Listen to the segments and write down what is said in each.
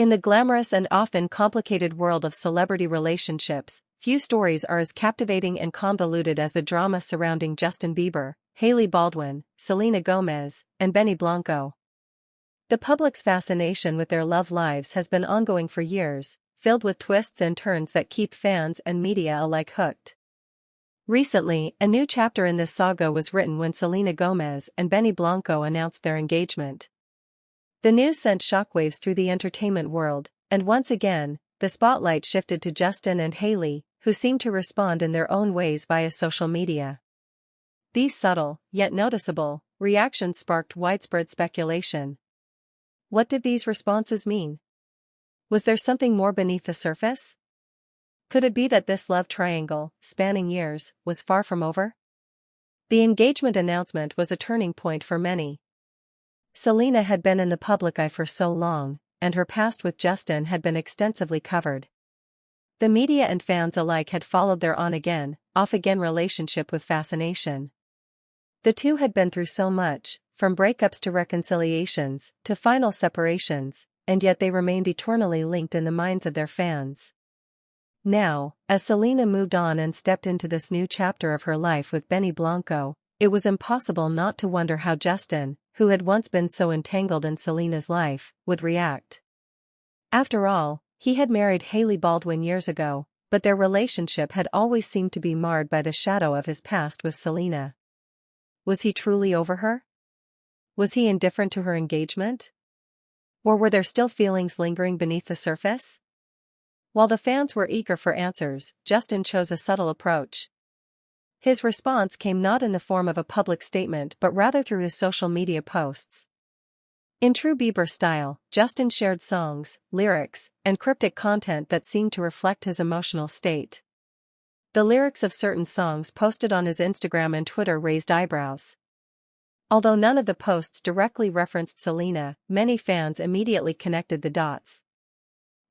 In the glamorous and often complicated world of celebrity relationships, few stories are as captivating and convoluted as the drama surrounding Justin Bieber, Hailey Baldwin, Selena Gomez, and Benny Blanco. The public's fascination with their love lives has been ongoing for years, filled with twists and turns that keep fans and media alike hooked. Recently, a new chapter in this saga was written when Selena Gomez and Benny Blanco announced their engagement. The news sent shockwaves through the entertainment world, and once again, the spotlight shifted to Justin and Hailey, who seemed to respond in their own ways via social media. These subtle, yet noticeable, reactions sparked widespread speculation. What did these responses mean? Was there something more beneath the surface? Could it be that this love triangle, spanning years, was far from over? The engagement announcement was a turning point for many. Selena had been in the public eye for so long, and her past with Justin had been extensively covered. The media and fans alike had followed their on-again, off-again relationship with fascination. The two had been through so much, from breakups to reconciliations, to final separations, and yet they remained eternally linked in the minds of their fans. Now, as Selena moved on and stepped into this new chapter of her life with Benny Blanco, it was impossible not to wonder how Justin, who had once been so entangled in Selena's life, would react. After all, he had married Hailey Baldwin years ago, but their relationship had always seemed to be marred by the shadow of his past with Selena. Was he truly over her? Was he indifferent to her engagement? Or were there still feelings lingering beneath the surface? While the fans were eager for answers, Justin chose a subtle approach. His response came not in the form of a public statement but rather through his social media posts. In true Bieber style, Justin shared songs, lyrics, and cryptic content that seemed to reflect his emotional state. The lyrics of certain songs posted on his Instagram and Twitter raised eyebrows. Although none of the posts directly referenced Selena, many fans immediately connected the dots.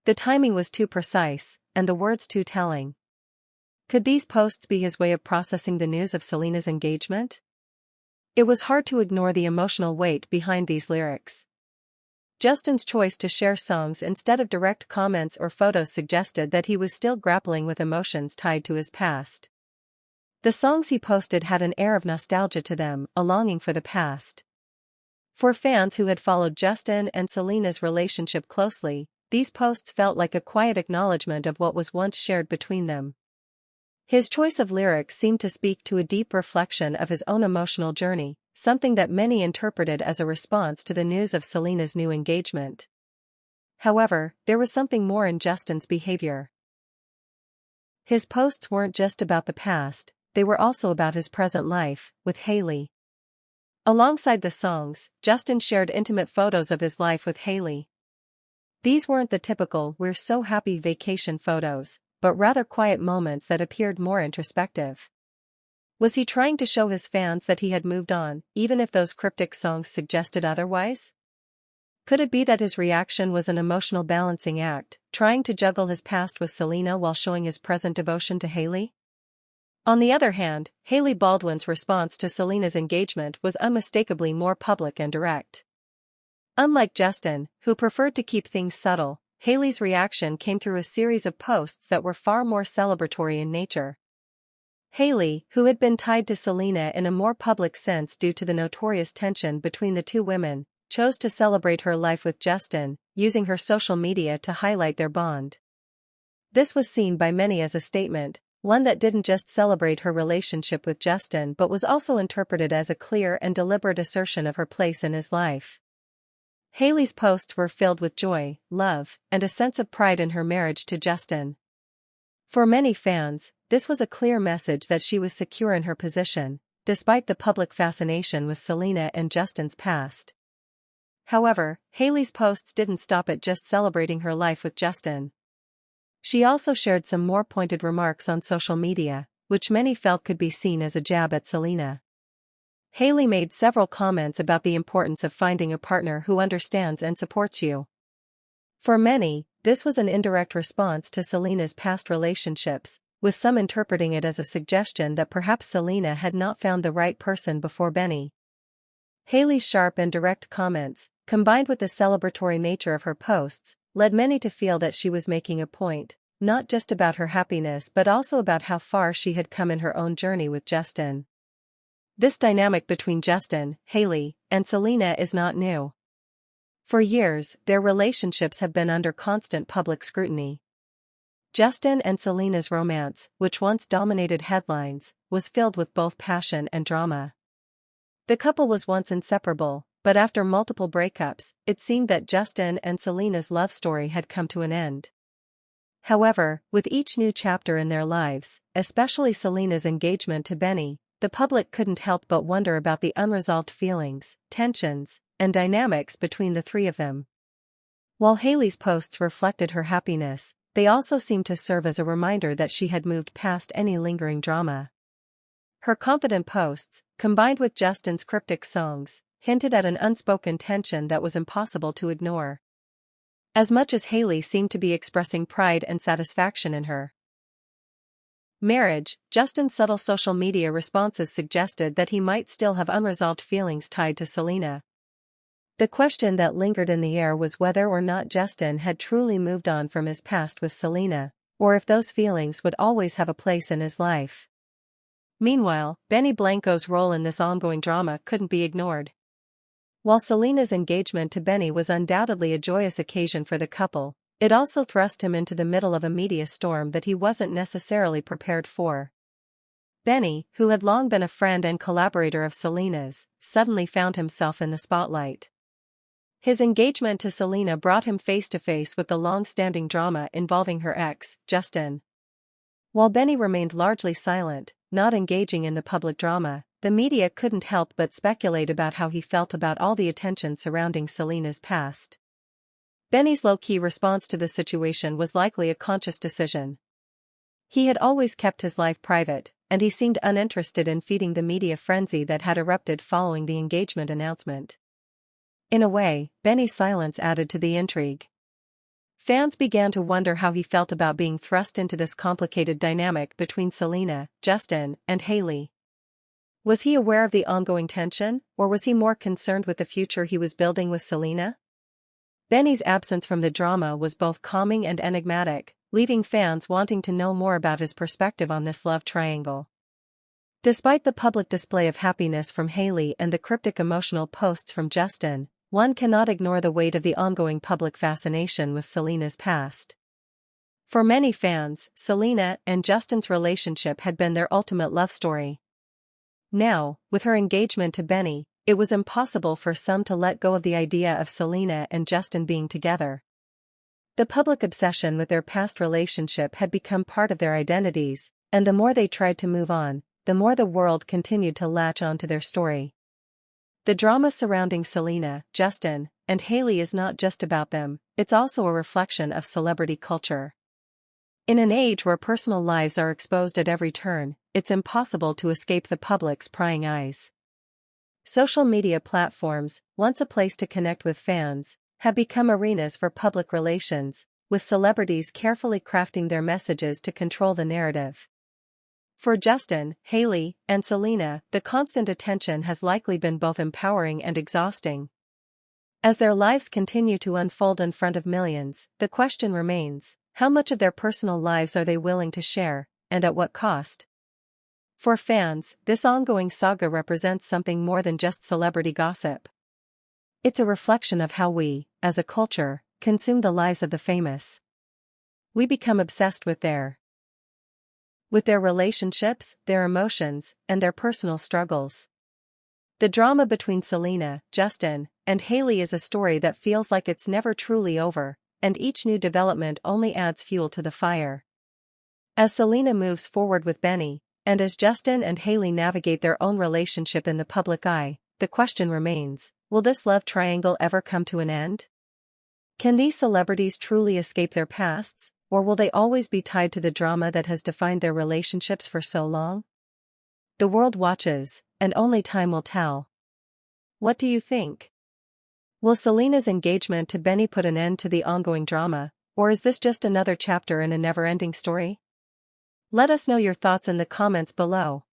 The timing was too precise, and the words too telling. Could these posts be his way of processing the news of Selena's engagement? It was hard to ignore the emotional weight behind these lyrics. Justin's choice to share songs instead of direct comments or photos suggested that he was still grappling with emotions tied to his past. The songs he posted had an air of nostalgia to them, a longing for the past. For fans who had followed Justin and Selena's relationship closely, these posts felt like a quiet acknowledgement of what was once shared between them. His choice of lyrics seemed to speak to a deep reflection of his own emotional journey, something that many interpreted as a response to the news of Selena's new engagement. However, there was something more in Justin's behavior. His posts weren't just about the past, they were also about his present life, with Hailey. Alongside the songs, Justin shared intimate photos of his life with Hailey. These weren't the typical "we're so happy" vacation photos, but rather quiet moments that appeared more introspective. Was he trying to show his fans that he had moved on, even if those cryptic songs suggested otherwise? Could it be that his reaction was an emotional balancing act, trying to juggle his past with Selena while showing his present devotion to Hailey? On the other hand, Hailey Baldwin's response to Selena's engagement was unmistakably more public and direct. Unlike Justin, who preferred to keep things subtle, Hailey's reaction came through a series of posts that were far more celebratory in nature. Hailey, who had been tied to Selena in a more public sense due to the notorious tension between the two women, chose to celebrate her life with Justin, using her social media to highlight their bond. This was seen by many as a statement, one that didn't just celebrate her relationship with Justin but was also interpreted as a clear and deliberate assertion of her place in his life. Hailey's posts were filled with joy, love, and a sense of pride in her marriage to Justin. For many fans, this was a clear message that she was secure in her position, despite the public fascination with Selena and Justin's past. However, Hailey's posts didn't stop at just celebrating her life with Justin. She also shared some more pointed remarks on social media, which many felt could be seen as a jab at Selena. Hailey made several comments about the importance of finding a partner who understands and supports you. For many, this was an indirect response to Selena's past relationships, with some interpreting it as a suggestion that perhaps Selena had not found the right person before Benny. Hailey's sharp and direct comments, combined with the celebratory nature of her posts, led many to feel that she was making a point, not just about her happiness but also about how far she had come in her own journey with Justin. This dynamic between Justin, Hailey, and Selena is not new. For years, their relationships have been under constant public scrutiny. Justin and Selena's romance, which once dominated headlines, was filled with both passion and drama. The couple was once inseparable, but after multiple breakups, it seemed that Justin and Selena's love story had come to an end. However, with each new chapter in their lives, especially Selena's engagement to Benny, the public couldn't help but wonder about the unresolved feelings, tensions, and dynamics between the three of them. While Hailey's posts reflected her happiness, they also seemed to serve as a reminder that she had moved past any lingering drama. Her confident posts, combined with Justin's cryptic songs, hinted at an unspoken tension that was impossible to ignore. As much as Hailey seemed to be expressing pride and satisfaction in her marriage, Justin's subtle social media responses suggested that he might still have unresolved feelings tied to Selena. The question that lingered in the air was whether or not Justin had truly moved on from his past with Selena, or if those feelings would always have a place in his life. Meanwhile, Benny Blanco's role in this ongoing drama couldn't be ignored. While Selena's engagement to Benny was undoubtedly a joyous occasion for the couple, it also thrust him into the middle of a media storm that he wasn't necessarily prepared for. Benny, who had long been a friend and collaborator of Selena's, suddenly found himself in the spotlight. His engagement to Selena brought him face to face with the long-standing drama involving her ex, Justin. While Benny remained largely silent, not engaging in the public drama, the media couldn't help but speculate about how he felt about all the attention surrounding Selena's past. Benny's low-key response to the situation was likely a conscious decision. He had always kept his life private, and he seemed uninterested in feeding the media frenzy that had erupted following the engagement announcement. In a way, Benny's silence added to the intrigue. Fans began to wonder how he felt about being thrust into this complicated dynamic between Selena, Justin, and Hailey. Was he aware of the ongoing tension, or was he more concerned with the future he was building with Selena? Benny's absence from the drama was both calming and enigmatic, leaving fans wanting to know more about his perspective on this love triangle. Despite the public display of happiness from Hailey and the cryptic emotional posts from Justin, one cannot ignore the weight of the ongoing public fascination with Selena's past. For many fans, Selena and Justin's relationship had been their ultimate love story. Now, with her engagement to Benny, it was impossible for some to let go of the idea of Selena and Justin being together. The public obsession with their past relationship had become part of their identities, and the more they tried to move on, the more the world continued to latch onto their story. The drama surrounding Selena, Justin, and Hailey is not just about them, it's also a reflection of celebrity culture. In an age where personal lives are exposed at every turn, it's impossible to escape the public's prying eyes. Social media platforms, once a place to connect with fans, have become arenas for public relations, with celebrities carefully crafting their messages to control the narrative. For Justin, Hailey, and Selena, the constant attention has likely been both empowering and exhausting. As their lives continue to unfold in front of millions, the question remains, how much of their personal lives are they willing to share, and at what cost? For fans, this ongoing saga represents something more than just celebrity gossip. It's a reflection of how we, as a culture, consume the lives of the famous. We become obsessed with their relationships, their emotions, and their personal struggles. The drama between Selena, Justin, and Hailey is a story that feels like it's never truly over, and each new development only adds fuel to the fire. As Selena moves forward with Benny, and as Justin and Hailey navigate their own relationship in the public eye, the question remains, will this love triangle ever come to an end? Can these celebrities truly escape their pasts, or will they always be tied to the drama that has defined their relationships for so long? The world watches, and only time will tell. What do you think? Will Selena's engagement to Benny put an end to the ongoing drama, or is this just another chapter in a never-ending story? Let us know your thoughts in the comments below.